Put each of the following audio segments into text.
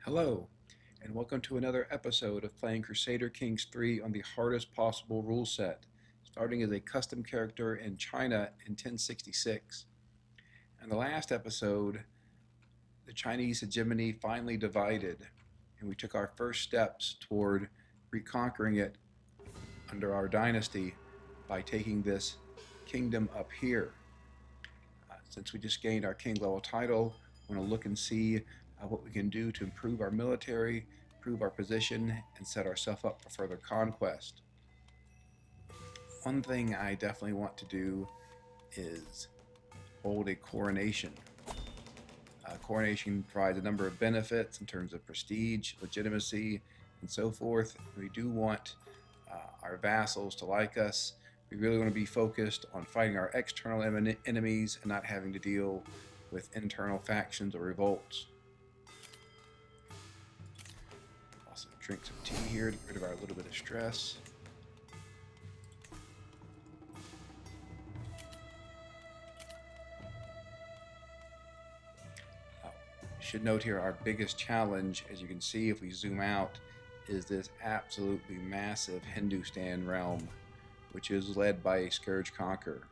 Hello, and welcome to another episode of playing Crusader Kings 3 on the hardest possible rule set, starting as a custom character in China in 1066. In the last episode, the Chinese hegemony finally divided, and we took our first steps toward reconquering it under our dynasty by taking this kingdom up here. Since we just gained our king level title, we want to look and see what we can do to improve our military, improve our position, and set ourselves up for further conquest. One thing I definitely want to do is hold a coronation. Coronation provides a number of benefits in terms of prestige, legitimacy, and so forth. We do want our vassals to like us. We really want to be focused on fighting our external enemies and not having to deal with internal factions or revolts. Also drink some tea here to get rid of our little bit of stress. Should note here our biggest challenge, as you can see if we zoom out, is this absolutely massive Hindustan realm, which is led by a scourge conqueror.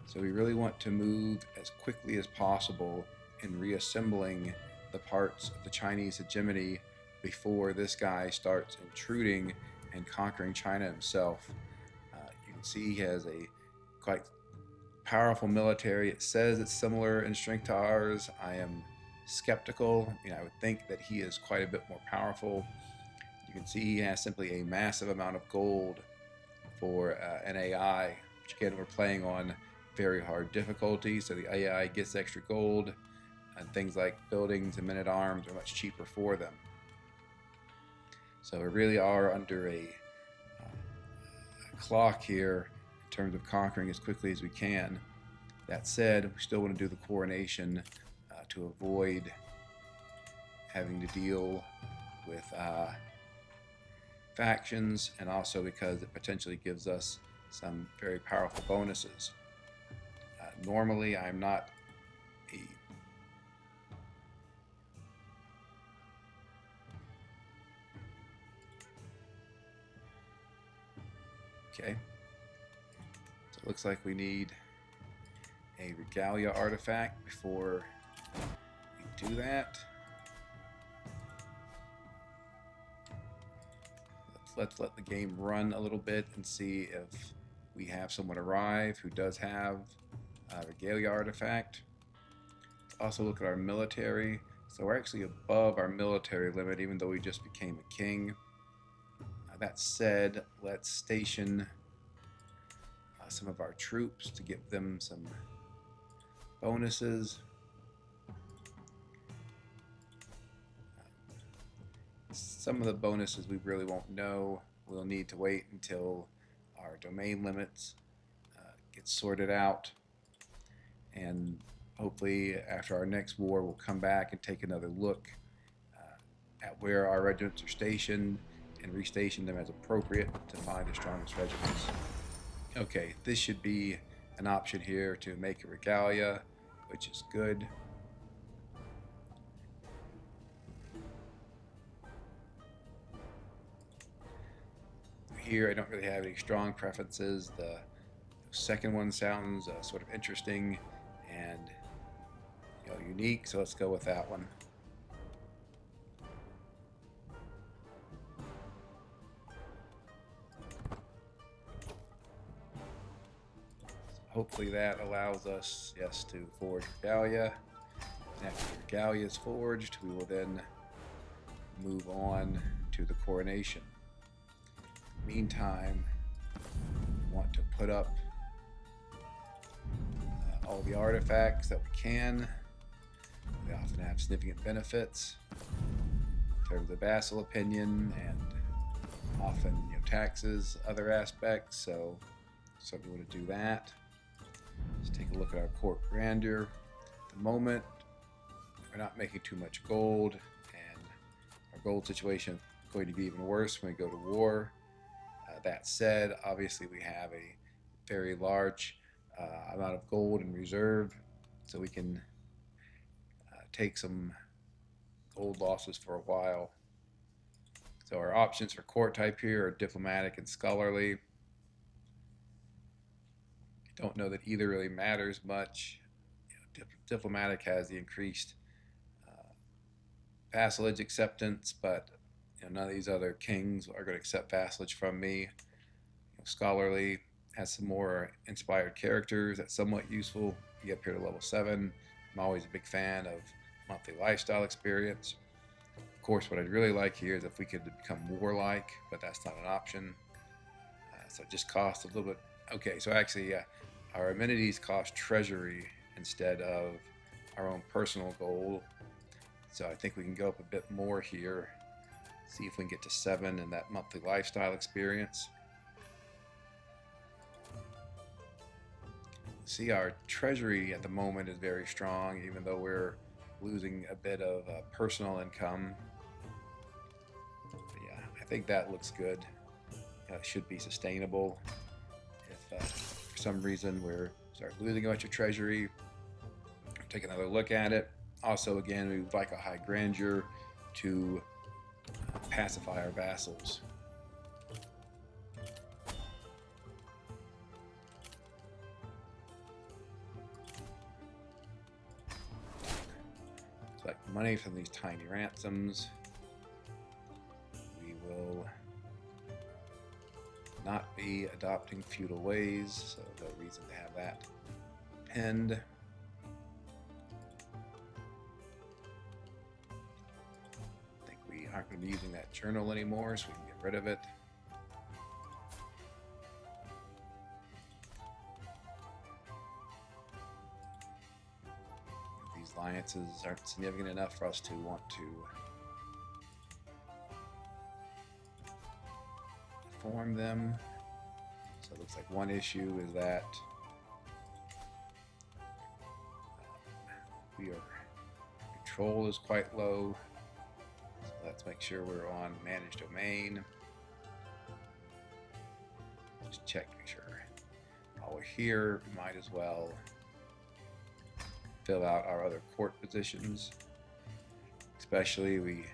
So we really want to move as quickly as possible in reassembling the parts of the Chinese hegemony before this guy starts intruding and conquering China himself. You can see he has a quite powerful military. It says it's similar in strength to ours. I am skeptical. I would think that he is quite a bit more powerful. You can see he has simply a massive amount of gold for an AI, which again we're playing on very hard difficulty, so the AI gets extra gold, and things like buildings and men-at-arms are much cheaper for them. So we really are under a clock here in terms of conquering as quickly as we can. That said, we still want to do the coronation to avoid having to deal with factions, and also because it potentially gives us some very powerful bonuses. Normally I'm not a okay, so it looks like we need a regalia artifact before we do that. Let's let the game run a little bit and see if we have someone arrive who does have a regalia artifact. Let's also look at our military. So we're actually above our military limit, even though we just became a king. That said, let's station some of our troops to give them some bonuses. Some of the bonuses we really won't know. We'll need to wait until our domain limits get sorted out, and hopefully after our next war we'll come back and take another look at where our regiments are stationed and restation them as appropriate to find the strongest regiments. Okay, this should be an option here to make a regalia, which is good. Here I don't really have any strong preferences. The second one sounds sort of interesting and unique, so let's go with that one. Hopefully that allows us, yes, to forge regalia. And after the regalia is forged, we will then move on to the coronation. Meantime, we want to put up all the artifacts that we can. They often have significant benefits in terms of vassal opinion and often taxes, other aspects. So we want to do that. Let's take a look at our court grandeur. At the moment, we're not making too much gold, and our gold situation is going to be even worse when we go to war. That said, obviously we have a very large amount of gold in reserve, so we can take some gold losses for a while. So our options for court type here are diplomatic and scholarly. Don't know that either really matters much. Diplomatic has the increased vassalage acceptance, but none of these other kings are going to accept vassalage from me. Scholarly has some more inspired characters that's somewhat useful. You get up here to level 7. I'm always a big fan of monthly lifestyle experience. Of course, what I'd really like here is if we could become warlike, but that's not an option. So it just costs a little bit. Okay, so actually, our amenities cost treasury instead of our own personal gold. So I think we can go up a bit more here. See if we can get to 7 in that monthly lifestyle experience. See, our treasury at the moment is very strong, even though we're losing a bit of personal income. But yeah, I think that looks good. It should be sustainable. If for some reason we start losing a bunch of treasury, take another look at it. Also, again, we would like a high grandeur to pacify our vassals. Collect money from these tiny ransoms. We will not be adopting feudal ways, so no reason to have that pinned. I think we aren't going to be using that journal anymore, so we can get rid of it. These alliances aren't significant enough for us to want to form them. So it looks like one issue is that control is quite low. So let's make sure we're on managed domain. Just check, make sure. While we're here, we might as well fill out our other court positions. Especially we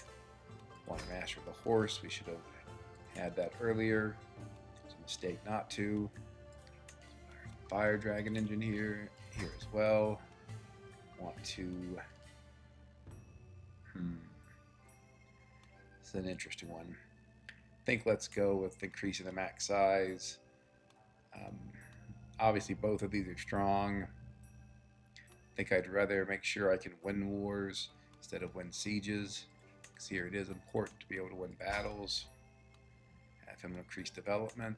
want to master the horse. We should have had that earlier. It's a mistake not to. Fire dragon engine here as well. Want to. This is an interesting one. I think let's go with increasing the max size. Obviously, both of these are strong. I think I'd rather make sure I can win wars instead of win sieges. Because here it is important to be able to win battles. Have him increase development.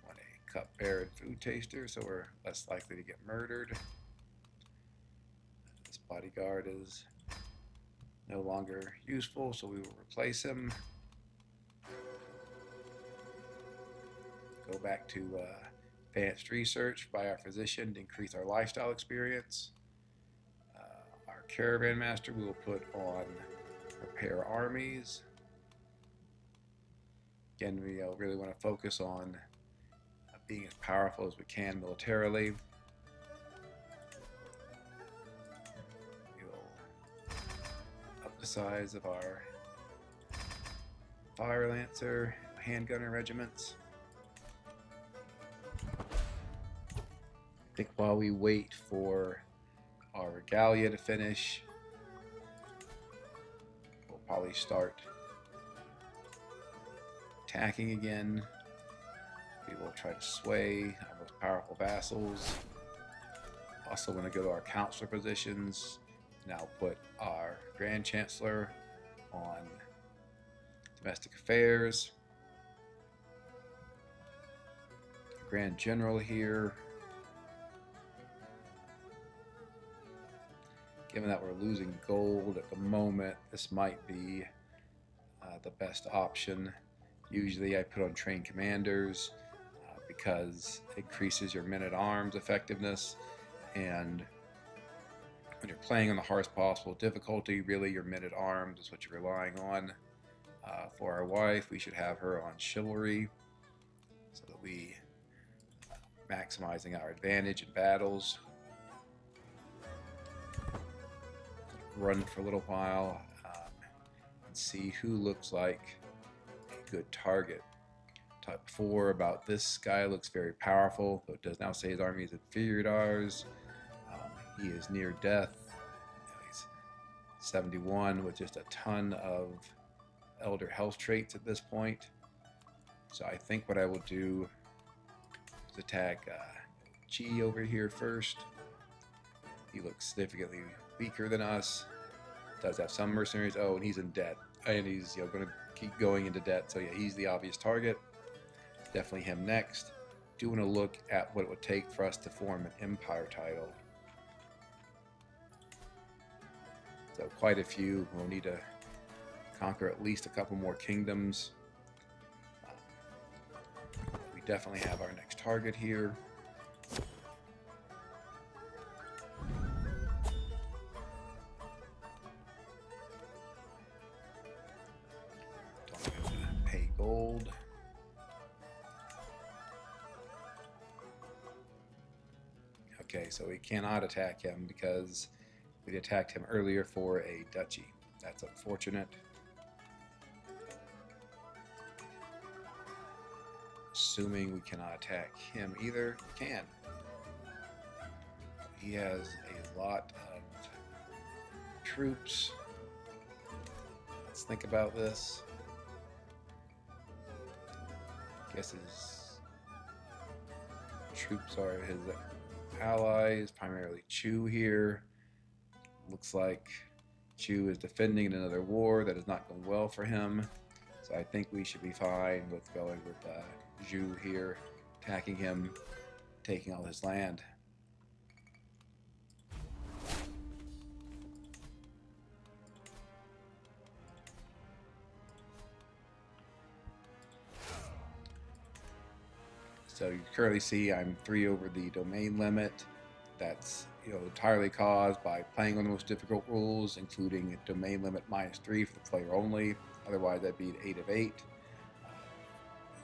Want a cupbearer and food taster, so we're less likely to get murdered. This bodyguard is no longer useful, so we will replace him. Go back to advanced research by our physician to increase our lifestyle experience. Our caravan master we will put on repair armies. Again, we really want to focus on being as powerful as we can militarily. The size of our fire lancer, handgunner regiments. I think while we wait for our regalia to finish, we'll probably start attacking again. We will try to sway our most powerful vassals. Also want to go to our counselor positions. Now put our Grand Chancellor on domestic affairs. Grand General here. Given that we're losing gold at the moment, this might be the best option. Usually I put on trained commanders because it increases your men-at-arms effectiveness, and when you're playing on the hardest possible difficulty, really your men-at-arms is what you're relying on. For our wife, we should have her on chivalry. we maximizing our advantage in battles. Run for a little while and see who looks like a good target. Talked before about this guy looks very powerful, but does now say his army is inferior to ours. He is near death. He's 71 with just a ton of elder health traits at this point. So I think what I will do is attack Chi over here first. He looks significantly weaker than us. Does have some mercenaries. Oh, and he's in debt, and he's going to keep going into debt. So yeah, he's the obvious target. Definitely him next. Do want to look at what it would take for us to form an empire title. So quite a few. We'll need to conquer at least a couple more kingdoms. We definitely have our next target here. Don't pay gold. Okay, so we cannot attack him because we attacked him earlier for a duchy. That's unfortunate. Assuming we cannot attack him either. We can. He has a lot of troops. Let's think about this. I guess his troops are his allies, primarily Chu here. Looks like Chu is defending in another war that is not going well for him. So I think we should be fine with going with Zhu here, attacking him, taking all his land. So you currently see I'm 3 over the domain limit. That's entirely caused by playing on the most difficult rules, including domain limit -3 for the player only. Otherwise, that'd be an 8 of 8.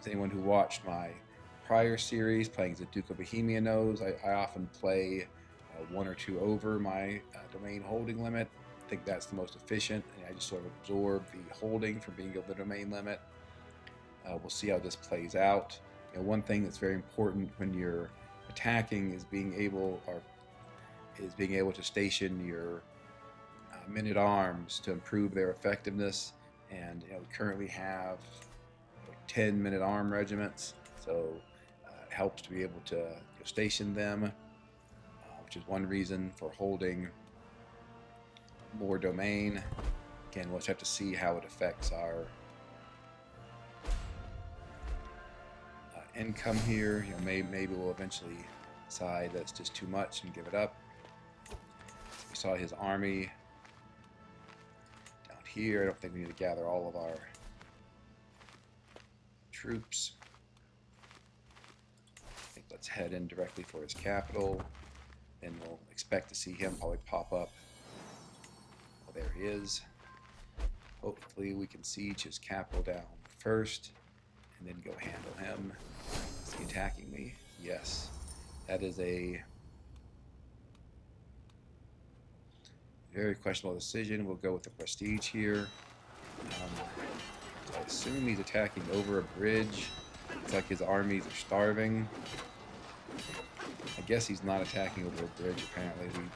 Anyone who watched my prior series playing as the Duke of Bohemia knows I often play 1 or 2 over my domain holding limit. I think that's the most efficient, and I just sort of absorb the holding from being over the domain limit. We'll see how this plays out. One thing that's very important when you're attacking is being able to station your men-at-arms to improve their effectiveness. And we currently have 10 men-at-arm regiments, so it helps to be able to station them, which is one reason for holding more domain. Again, we'll just have to see how it affects our income here. Maybe we'll eventually decide that's just too much and give it up. We saw his army down here. I don't think we need to gather all of our troops. I think let's head in directly for his capital, and we'll expect to see him probably pop up. Well, there he is. Hopefully we can siege his capital down first and then go handle him. Is he attacking me? Yes. That is a very questionable decision. We'll go with the prestige here. I assume he's attacking over a bridge. It's like his armies are starving. I guess he's not attacking over a bridge, apparently. We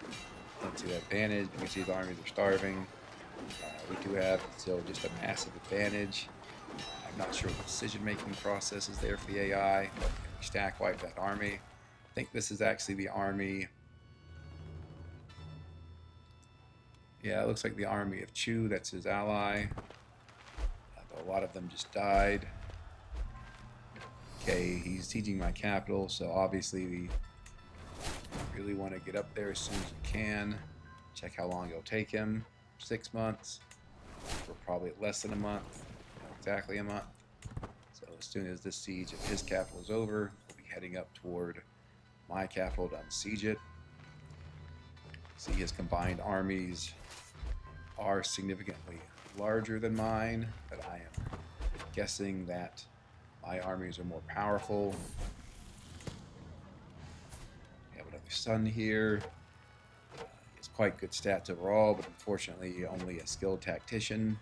don't see that advantage because his armies are starving. We do have still just a massive advantage. I'm not sure the decision-making process is there for the AI, but we stack wipe that army. I think this is actually the army. Yeah, it looks like the army of Chu. That's his ally. A lot of them just died. Okay, he's sieging my capital, so obviously we really want to get up there as soon as we can. Check how long it'll take him. 6 months. We're probably at less than a month. Not exactly a month. So as soon as this siege of his capital is over, we'll be heading up toward my capital to unsiege it. See, his combined armies are significantly larger than mine, but I am guessing that My armies are more powerful. We have another sun here. It's quite good stats overall, but unfortunately only a skilled tactician.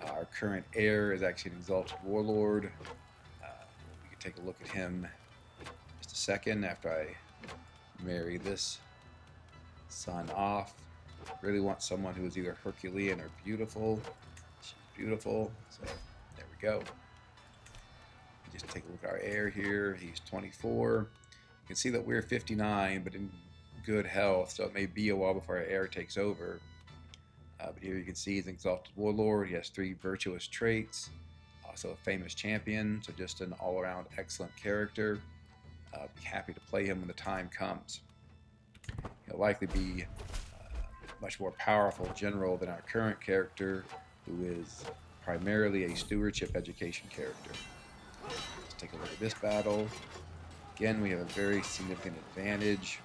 Our current heir is actually an exalted warlord. We can take a look at him just a second after I marry this son off. Really want someone who is either Herculean or beautiful. She's beautiful, so there we go. Just take a look at our heir here. He's 24. You can see that we're 59, but in good health, so it may be a while before our heir takes over. But here you can see he's an exalted warlord. He has 3 virtuous traits. Also a famous champion, so just an all-around excellent character. Be happy to play him when the time comes. He'll likely be a much more powerful general than our current character, who is primarily a stewardship education character. Let's take a look at this battle. Again, we have a very significant advantage.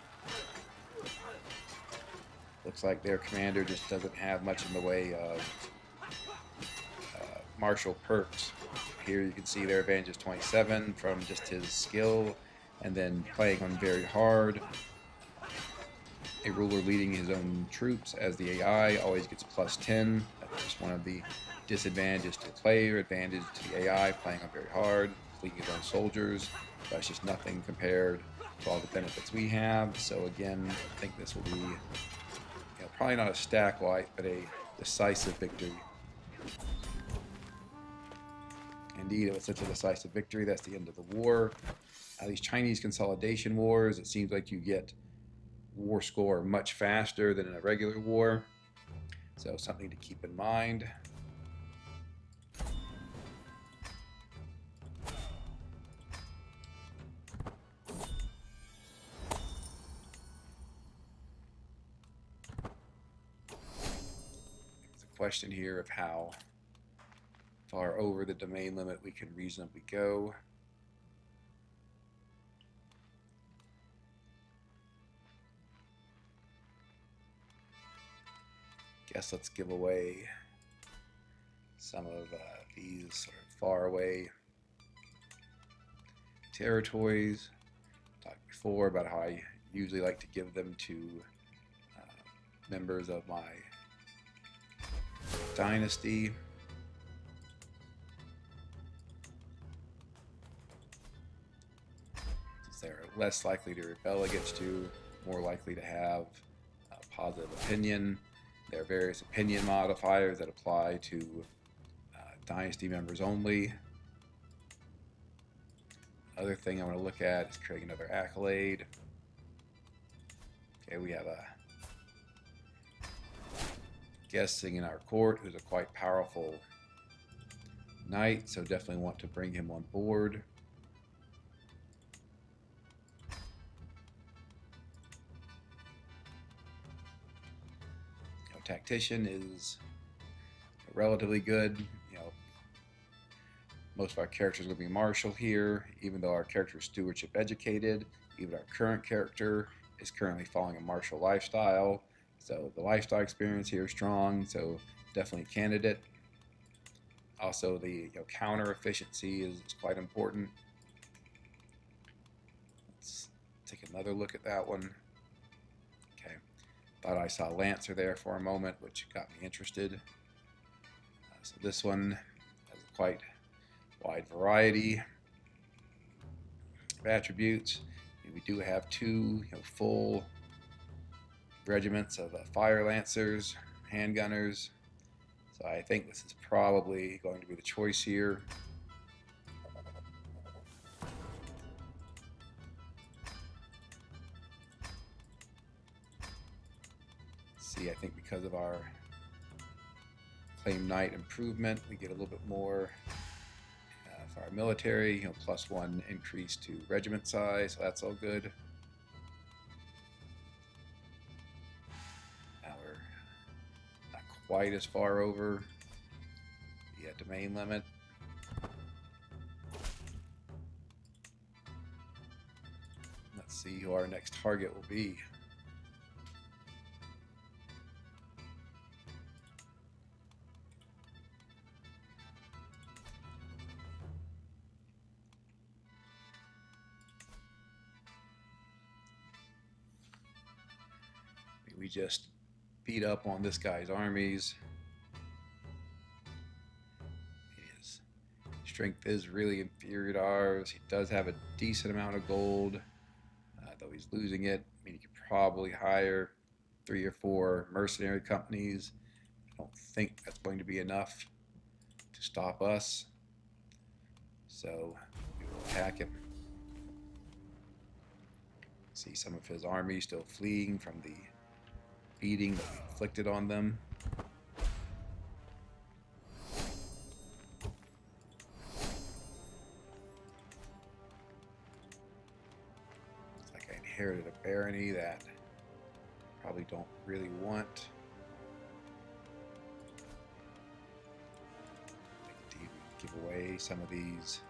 Looks like their commander just doesn't have much in the way of martial perks. Here you can see their advantage is 27 from just his skill, and then playing on very hard. A ruler leading his own troops as the AI always gets +10. That's just one of the disadvantages to the player, advantage to the AI playing on very hard, leading his own soldiers. That's just nothing compared to all the benefits we have. So again, I think this will be probably not a stack wipe, but a decisive victory. Indeed, it was such a decisive victory. That's the end of the war. These Chinese consolidation wars, it seems like you get war score much faster than in a regular war. So something to keep in mind. Question here of how far over the domain limit we can reasonably go. Guess let's give away some of these sort of far away territories. Talked before about how I usually like to give them to members of my dynasty. Since they're less likely to rebel against you, more likely to have a positive opinion. There are various opinion modifiers that apply to dynasty members only. Other thing I want to look at is creating another accolade. Okay, we have a guessing in our court who's a quite powerful knight, so definitely want to bring him on board. Tactician is relatively good. Most of our characters are going to be martial here, even though our character is stewardship educated. Even our current character is currently following a martial lifestyle. So the lifestyle experience here is strong, so definitely a candidate. Also, the counter efficiency is quite important. Let's take another look at that one. Okay, thought I saw Lancer there for a moment, which got me interested. So this one has a quite wide variety of attributes. We do have 2 full regiments of fire lancers, handgunners. So I think this is probably going to be the choice here. See, I think because of our claim knight improvement, we get a little bit more for our military, +1 increase to regiment size, so that's all good. Now we're not quite as far over the domain limit. Let's see who our next target will be. just beat up on this guy's armies. His strength is really inferior to ours. He does have a decent amount of gold, though he's losing it. I mean, he could probably hire 3 or 4 mercenary companies. I don't think that's going to be enough to stop us. So we will attack him. See some of his army still fleeing from the beating that we inflicted on them. It's like I inherited a barony that I probably don't really want. Indeed, we give away some of these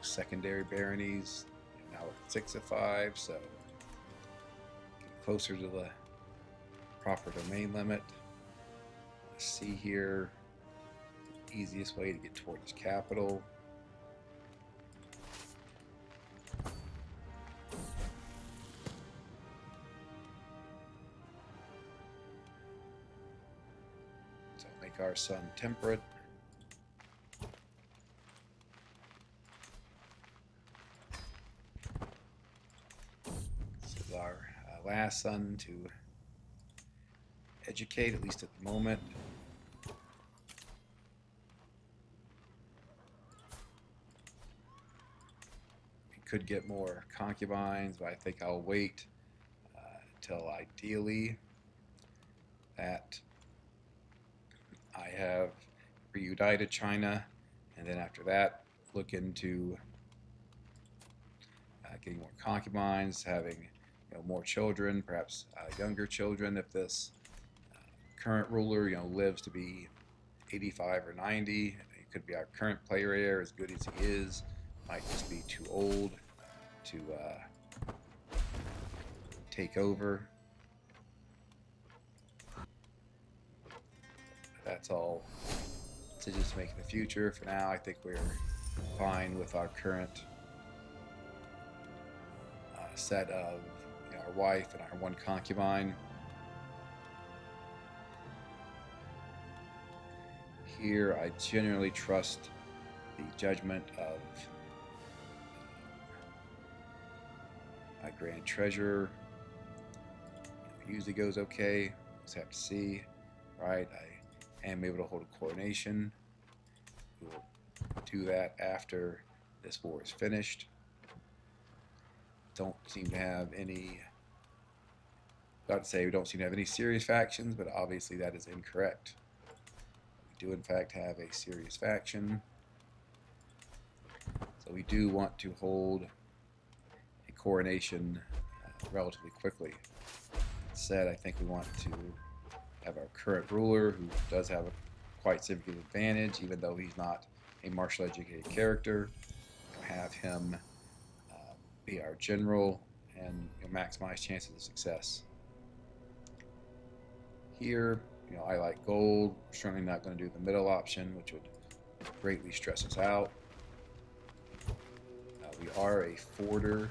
secondary baronies. Now we're at 6 of 5, so getting closer to the proper domain limit. Let's see here, the easiest way to get toward his capital. So make our son temperate. Our last son to educate, at least at the moment. We could get more concubines, but I think I'll wait until ideally that I have reunited China, and then after that look into getting more concubines, having more children, perhaps younger children. If this current ruler, lives to be 85 or 90, it could be our current player heir, as good as he is, might just be too old to take over. That's all decisions to make in the future. For now, I think we're fine with our current set of our wife and our 1 concubine. Here, I generally trust the judgment of my Grand Treasurer. Usually goes okay. Just have to see. Right, I am able to hold a coronation. We will do that after this war is finished. Don't seem to have any, about to say we don't seem to have any serious factions, but obviously that is incorrect. We do in fact have a serious faction. So we do want to hold a coronation relatively quickly. That said, I think we want to have our current ruler, who does have a quite significant advantage, even though he's not a martial educated character, have him be our general and maximize chances of success. Here, I like gold. We're certainly not going to do the middle option, which would greatly stress us out. We are a forder.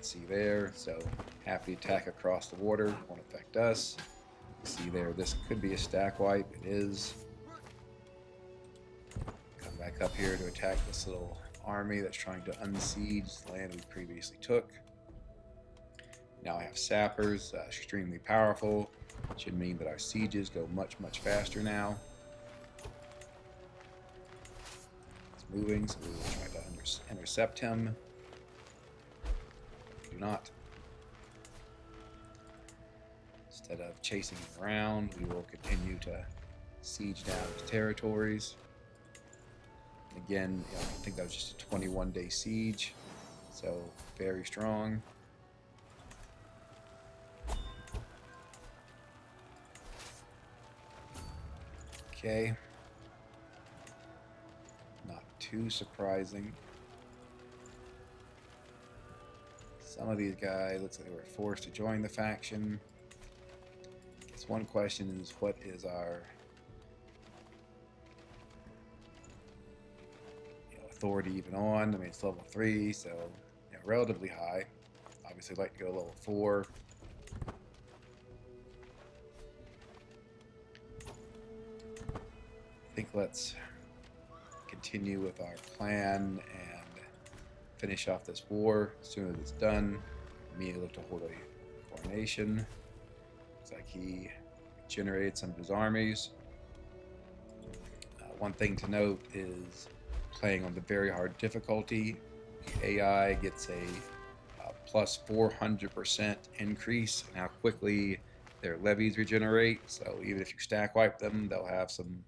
See there, so happy to attack across the water, won't affect us. See there, this could be a stack wipe. It is. Come back up here to attack this little army that's trying to unsiege the land we previously took. Now I have sappers, extremely powerful. Should mean that our sieges go much faster now. It's moving, so we will try to intercept him. Do not. Instead of chasing him around, we will continue to siege down his territories. Again, I think that was just a 21-day siege, so very strong. Okay. Not too surprising. Some of these guys, looks like they were forced to join the faction. I guess one question is, what is our authority even on? I mean, it's level 3, so relatively high. Obviously obviously like to go level 4. I think let's continue with our plan and finish off this war. As soon as it's done, immediately look to hold a coronation. Looks like he generated some of his armies. One thing to note is playing on the very hard difficulty, the AI gets a plus 400% increase in how quickly their levies regenerate. So even if you stack wipe them, they'll have some